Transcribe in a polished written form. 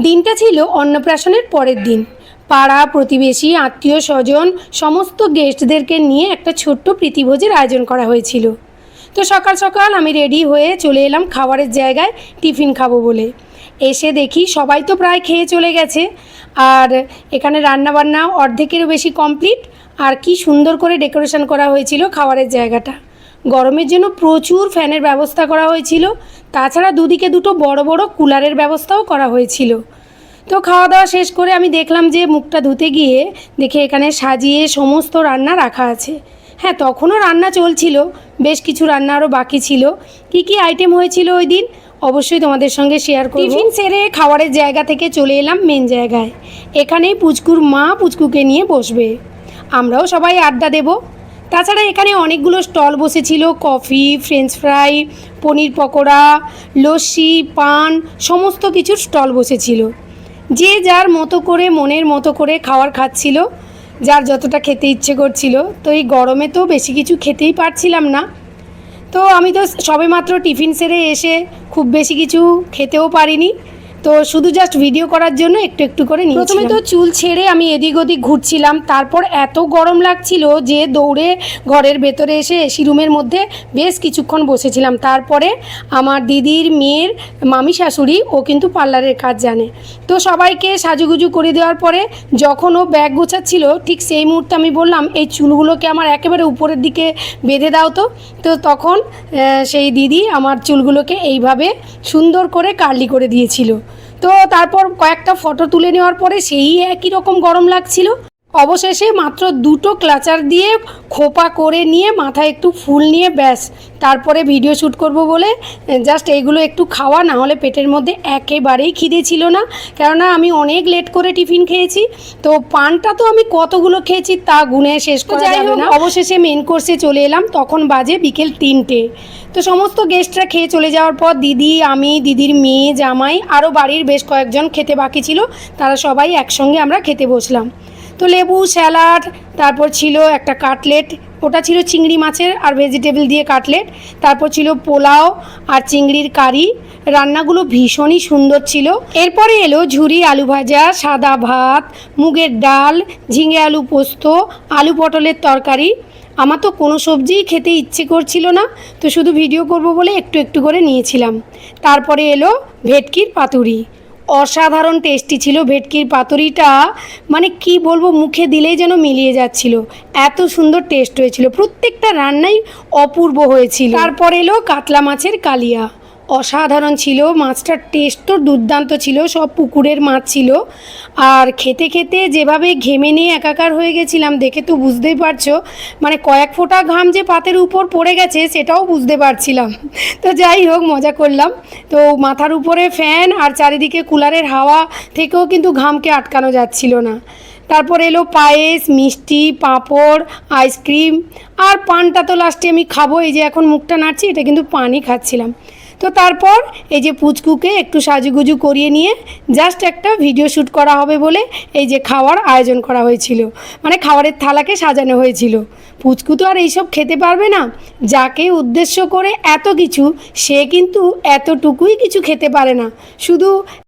দিনটা ছিল অন্নপ্রাশনের পরের দিন। পাড়া প্রতিবেশী আত্মীয় স্বজন সমস্ত গেস্টদেরকে নিয়ে একটা ছোট্ট প্রীতিভোজের আয়োজন করা হয়েছিল। তো সকাল সকাল আমি রেডি হয়ে চলে এলাম খাবারের জায়গায় টিফিন খাবো বলে। এসে দেখি সবাই তো প্রায় খেয়ে চলে গেছে, আর এখানে রান্নাবান্না অর্ধেকেরও বেশি কমপ্লিট। আর কি সুন্দর করে ডেকোরেশন করা হয়েছিল খাবারের জায়গাটা। গরমের জন্য প্রচুর ফ্যানের ব্যবস্থা করা হয়েছিল, তাছাড়া দুদিকে দুটো বড় বড় কুলারের ব্যবস্থাও করা হয়েছিল। তো খাওয়া দাওয়া শেষ করে আমি দেখলাম যে মুখটা ধুতে গিয়ে দেখে এখানে সাজিয়ে সমস্ত রান্না রাখা আছে। হ্যাঁ, তখনও রান্না চলছিল, বেশ কিছু রান্না আরও বাকি ছিল। কি কি আইটেম হয়েছিল ওই দিন অবশ্যই তোমাদের সঙ্গে শেয়ার করব। টিফিন সেরে খাবারের জায়গা থেকে চলে এলাম মেন জায়গায়। এখানেই পুচকুর মা পুচকুকে নিয়ে বসবে, আমরাও সবাই আড্ডা দেব। তাছাড়া এখানে অনেকগুলো স্টল বসেছিল, কফি, ফ্রেঞ্চ ফ্রাই, পনির পকোড়া, লস্যি, পান, সমস্ত কিছুর স্টল বসেছিল। যে যার মতো করে মনের মতো করে খাবার খাচ্ছিল, যার যতটা খেতে ইচ্ছে করছিল। তো এই গরমে তো বেশি কিছু খেতেই পারছিলাম না। তো আমি তো সবেমাত্র টিফিন সেরে এসে খুব বেশি কিছু খেতেও পারিনি, তো শুধু জাস্ট ভিডিও করার জন্য একটু একটু করে নিয়েছিলাম। প্রথমে তো চুল ছেড়ে আমি এদিক ওদিক ঘুরছিলাম, তারপর এত গরম লাগছিল যে দৌড়ে ঘরের ভেতরে এসে এসি রুমের মধ্যে বেশ কিছুক্ষণ বসেছিলাম। তারপরে আমার দিদির মেয়ের মামি শাশুড়ি, ও কিন্তু পার্লারের কাজ জানে, তো সবাইকে সাজুগুজু করে দেওয়ার পরে যখন ও ব্যাগ গোছাচ্ছিল ঠিক সেই মুহূর্তে আমি বললাম, এই চুলগুলোকে আমার একেবারে উপরের দিকে বেঁধে দাও। তো তখন সেই দিদি আমার চুলগুলোকে এইভাবে সুন্দর করে কার্লি করে দিয়েছিল। তো তারপর কয়েকটা ফটো তুলে নেওয়ার পরে সেই একই রকম গরম লাগছিল। অবশেষে মাত্র দুটো ক্লাচার দিয়ে খোপা করে নিয়ে মাথায় একটু ফুল নিয়ে ব্যাস, তারপরে ভিডিও শ্যুট করব বলে জাস্ট এইগুলো একটু খাওয়া, না হলে পেটের মধ্যে একেবারেই খিদে ছিল না, কেননা আমি অনেক লেট করে টিফিন খেয়েছি। তো পানটা তো আমি কতগুলো খেয়েছি তা গুনে শেষ করা যাবে না। অবশেষে মেন কোর্সে চলে এলাম, তখন বাজে বিকেল 3টে। তো সমস্ত গেস্টরা খেয়ে চলে যাওয়ার পর দিদি, আমি, দিদির মেয়ে, জামাই, আরও বাড়ির বেশ কয়েকজন খেতে বাকি ছিল, তারা সবাই একসঙ্গে আমরা খেতে বসলাম। তো লেবু, স্যালাড, তারপর ছিল একটা কাটলেট, ওটা ছিল চিংড়ি মাছের আর ভেজিটেবল দিয়ে কাটলেট। তারপর ছিল পোলাও আর চিংড়ির কারি। রান্নাগুলো ভীষণই সুন্দর ছিল। এরপরে এলো ঝুরি আলু ভাজা, সাদা ভাত, মুগের ডাল, ঝিঙে আলু পোস্ত, আলু পটলের তরকারি। আমার তো কোনো সবজিই খেতে ইচ্ছে করছিল না, তো শুধু ভিডিও করব বলে একটু একটু করে নিয়েছিলাম। তারপরে এলো ভেটকির পাতুরি। অসাধারণ টেস্টি ছিল ভেটকির পাতুরিটা, মানে কি বলবো, মুখে দিলেই যেন মিলিয়ে যাচ্ছিল, এত সুন্দর টেস্ট হয়েছিল। প্রত্যেকটা রান্নাই অপূর্ব হয়েছিল। তারপর এলো কাতলা মাছের কালিয়া, অসাধারণ ছিল। মাছটার টেস্ট তো দুর্দান্ত ছিল, সব পুকুরের মাছ ছিল। আর খেতে খেতে যেভাবে ঘেমে নিয়ে একাকার হয়ে গেছিলাম, দেখে তো বুঝতেই পারছো, মানে কয়েক ফোঁটা ঘাম যে পাতের উপর পড়ে গেছে সেটাও বুঝতে পারছিলাম। তো যাই হোক, মজা করলাম। তো মাথার উপরে ফ্যান আর চারিদিকে কুলারের হাওয়া থেকেও কিন্তু ঘামকে আটকানো যাচ্ছিল না। তারপর এলো পায়েস, মিষ্টি, পাঁপড়, আইসক্রিম, আর পানটা তো লাস্টে আমি খাবো। এই যে এখন মুখটা নাড়ছি, এটা কিন্তু পানই খাচ্ছিলাম। তো তারপর এই যে পুচকুকে একটু সাজুগুজু করিয়ে নিয়ে জাস্ট একটা ভিডিও শ্যুট করা হবে বলে এই যে খাওয়ার আয়োজন করা হয়েছিল, মানে খাবারের থালাকে সাজানো হয়েছিল। পুচকু তো আর এইসব খেতে পারবে না, যাকে উদ্দেশ্য করে এত কিছু, সে কিন্তু এতটুকুই কিছু খেতে পারে না, শুধু